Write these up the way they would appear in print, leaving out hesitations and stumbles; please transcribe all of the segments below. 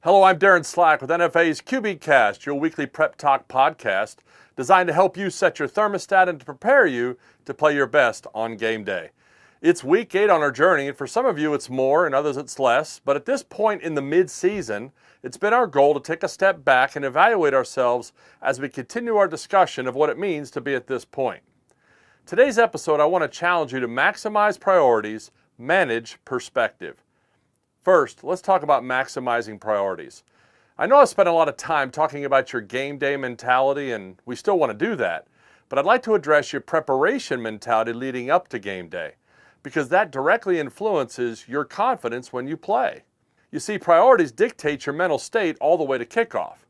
Hello, I'm Darren Slack with NFA's QBcast, your weekly prep talk podcast designed to help you set your thermostat and to prepare you to play your best on game day. It's week 8 on our journey, and for some of you it's more and others it's less, but at this point in the mid-season, it's been our goal to take a step back and evaluate ourselves as we continue our discussion of what it means to be at this point. Today's episode, I want to challenge you to maximize priorities, manage perspective. First, let's talk about maximizing priorities. I know I've spent a lot of time talking about your game day mentality, and we still want to do that, but I'd like to address your preparation mentality leading up to game day, because that directly influences your confidence when you play. You see, priorities dictate your mental state all the way to kickoff.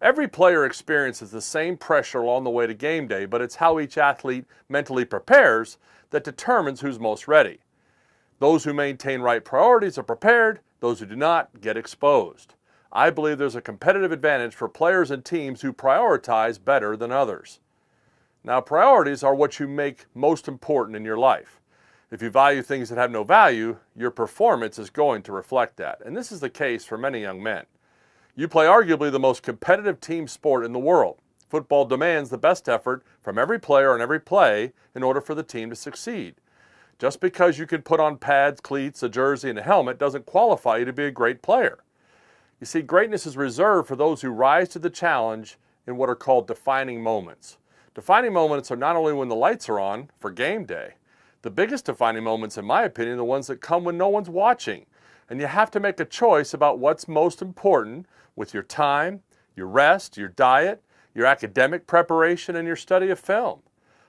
Every player experiences the same pressure along the way to game day, but it's how each athlete mentally prepares that determines who's most ready. Those who maintain right priorities are prepared. Those who do not get exposed. I believe there's a competitive advantage for players and teams who prioritize better than others. Now, priorities are what you make most important in your life. If you value things that have no value, your performance is going to reflect that. And this is the case for many young men. You play arguably the most competitive team sport in the world. Football demands the best effort from every player on every play in order for the team to succeed. Just because you can put on pads, cleats, a jersey, and a helmet doesn't qualify you to be a great player. You see, greatness is reserved for those who rise to the challenge in what are called defining moments. Defining moments are not only when the lights are on for game day. The biggest defining moments, in my opinion, are the ones that come when no one's watching. And you have to make a choice about what's most important with your time, your rest, your diet, your academic preparation, and your study of film.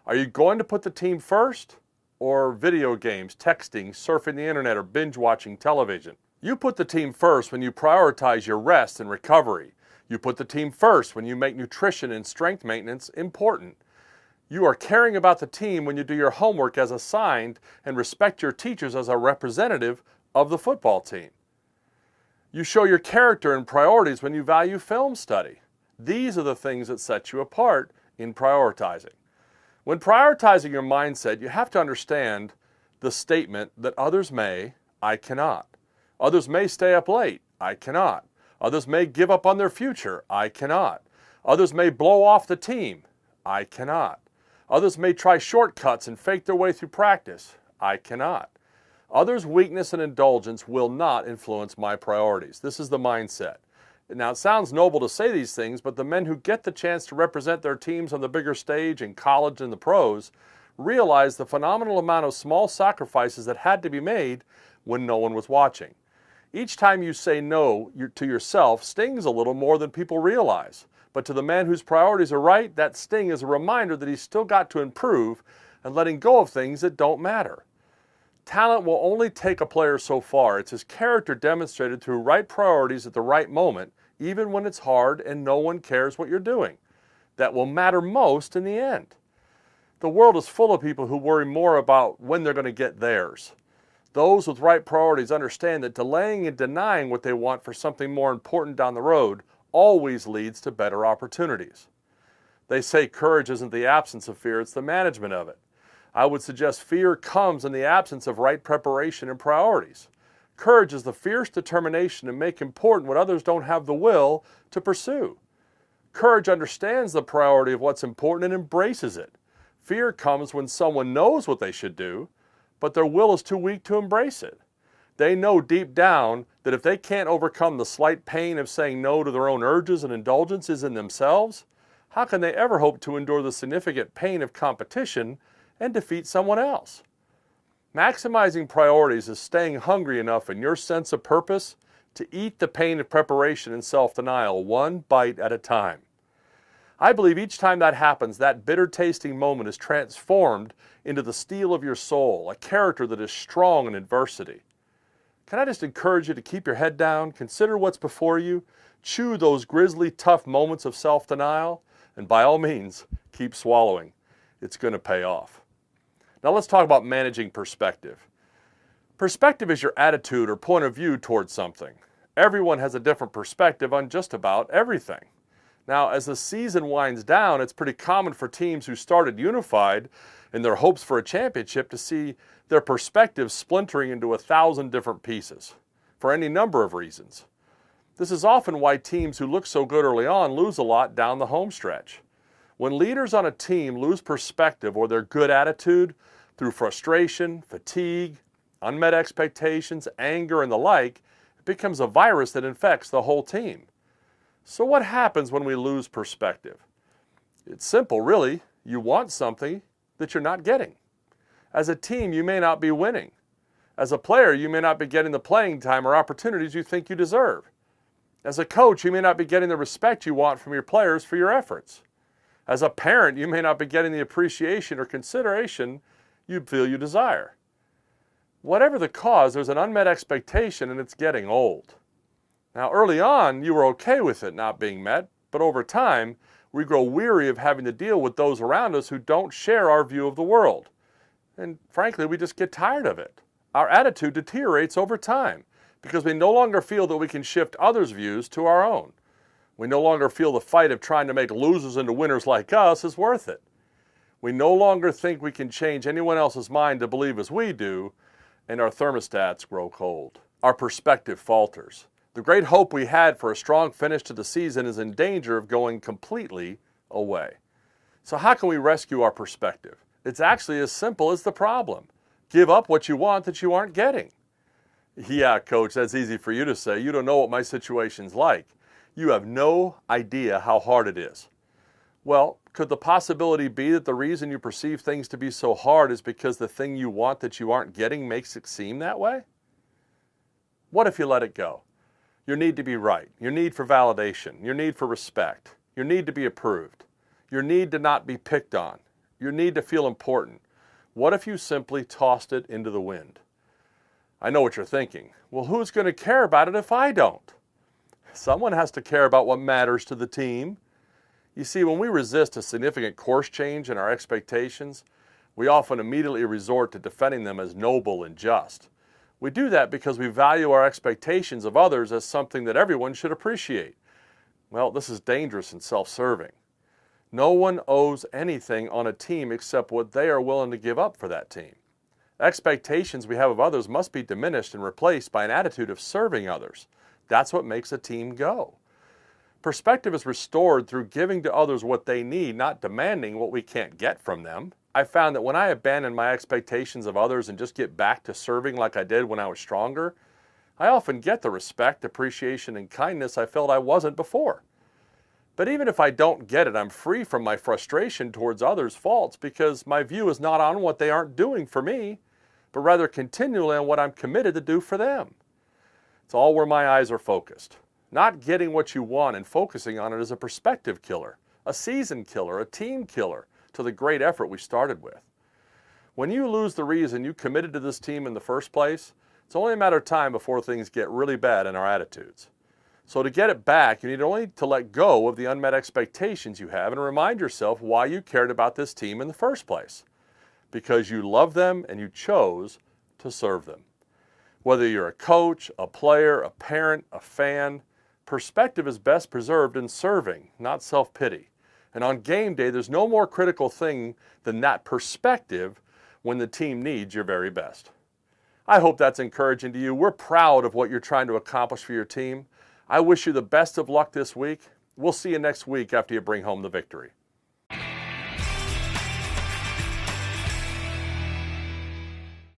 Are you going to put the team first? Or video games, texting, surfing the internet, or binge watching television? You put the team first when you prioritize your rest and recovery. You put the team first when you make nutrition and strength maintenance important. You are caring about the team when you do your homework as assigned and respect your teachers as a representative of the football team. You show your character and priorities when you value film study. These are the things that set you apart in prioritizing. When prioritizing your mindset, you have to understand the statement that others may, I cannot. Others may stay up late, I cannot. Others may give up on their future, I cannot. Others may blow off the team, I cannot. Others may try shortcuts and fake their way through practice, I cannot. Others' weakness and indulgence will not influence my priorities. This is the mindset. Now, it sounds noble to say these things, but the men who get the chance to represent their teams on the bigger stage in college and the pros realize the phenomenal amount of small sacrifices that had to be made when no one was watching. Each time you say no to yourself stings a little more than people realize. But to the man whose priorities are right, that sting is a reminder that he's still got to improve and letting go of things that don't matter. Talent will only take a player so far. It's his character demonstrated through right priorities at the right moment, even when it's hard and no one cares what you're doing. That will matter most in the end. The world is full of people who worry more about when they're going to get theirs. Those with right priorities understand that delaying and denying what they want for something more important down the road always leads to better opportunities. They say courage isn't the absence of fear, it's the management of it. I would suggest fear comes in the absence of right preparation and priorities. Courage is the fierce determination to make important what others don't have the will to pursue. Courage understands the priority of what's important and embraces it. Fear comes when someone knows what they should do, but their will is too weak to embrace it. They know deep down that if they can't overcome the slight pain of saying no to their own urges and indulgences in themselves, how can they ever hope to endure the significant pain of competition and defeat someone else? Maximizing priorities is staying hungry enough in your sense of purpose to eat the pain of preparation and self-denial one bite at a time. I believe each time that happens, that bitter-tasting moment is transformed into the steel of your soul, a character that is strong in adversity. Can I just encourage you to keep your head down, consider what's before you, chew those grisly, tough moments of self-denial, and by all means, keep swallowing. It's going to pay off. Now let's talk about managing perspective. Perspective is your attitude or point of view towards something. Everyone has a different perspective on just about everything. Now, as the season winds down, it's pretty common for teams who started unified in their hopes for a championship to see their perspectives splintering into 1,000 different pieces for any number of reasons. This is often why teams who look so good early on lose a lot down the home stretch. When leaders on a team lose perspective or their good attitude through frustration, fatigue, unmet expectations, anger, and the like, it becomes a virus that infects the whole team. So what happens when we lose perspective? It's simple, really. You want something that you're not getting. As a team, you may not be winning. As a player, you may not be getting the playing time or opportunities you think you deserve. As a coach, you may not be getting the respect you want from your players for your efforts. As a parent, you may not be getting the appreciation or consideration you feel you desire. Whatever the cause, there's an unmet expectation and it's getting old. Now, early on, you were okay with it not being met, but over time, we grow weary of having to deal with those around us who don't share our view of the world. And frankly, we just get tired of it. Our attitude deteriorates over time because we no longer feel that we can shift others' views to our own. We no longer feel the fight of trying to make losers into winners like us is worth it. We no longer think we can change anyone else's mind to believe as we do, and our thermostats grow cold. Our perspective falters. The great hope we had for a strong finish to the season is in danger of going completely away. So how can we rescue our perspective? It's actually as simple as the problem. Give up what you want that you aren't getting. Yeah, coach, that's easy for you to say. You don't know what my situation's like. You have no idea how hard it is. Well, could the possibility be that the reason you perceive things to be so hard is because the thing you want that you aren't getting makes it seem that way? What if you let it go? Your need to be right, your need for validation, your need for respect, your need to be approved, your need to not be picked on, your need to feel important. What if you simply tossed it into the wind? I know what you're thinking. Well, who's going to care about it if I don't? Someone has to care about what matters to the team. You see, when we resist a significant course change in our expectations, we often immediately resort to defending them as noble and just. We do that because we value our expectations of others as something that everyone should appreciate. Well, this is dangerous and self-serving. No one owes anything on a team except what they are willing to give up for that team. Expectations we have of others must be diminished and replaced by an attitude of serving others. That's what makes a team go. Perspective is restored through giving to others what they need, not demanding what we can't get from them. I found that when I abandon my expectations of others and just get back to serving like I did when I was stronger, I often get the respect, appreciation, and kindness I felt I wasn't before. But even if I don't get it, I'm free from my frustration towards others' faults because my view is not on what they aren't doing for me, but rather continually on what I'm committed to do for them. It's all where my eyes are focused. Not getting what you want and focusing on it is a perspective killer, a season killer, a team killer to the great effort we started with. When you lose the reason you committed to this team in the first place, it's only a matter of time before things get really bad in our attitudes. So to get it back, you need only to let go of the unmet expectations you have and remind yourself why you cared about this team in the first place. Because you love them and you chose to serve them. Whether you're a coach, a player, a parent, a fan, perspective is best preserved in serving, not self-pity. And on game day, there's no more critical thing than that perspective when the team needs your very best. I hope that's encouraging to you. We're proud of what you're trying to accomplish for your team. I wish you the best of luck this week. We'll see you next week after you bring home the victory.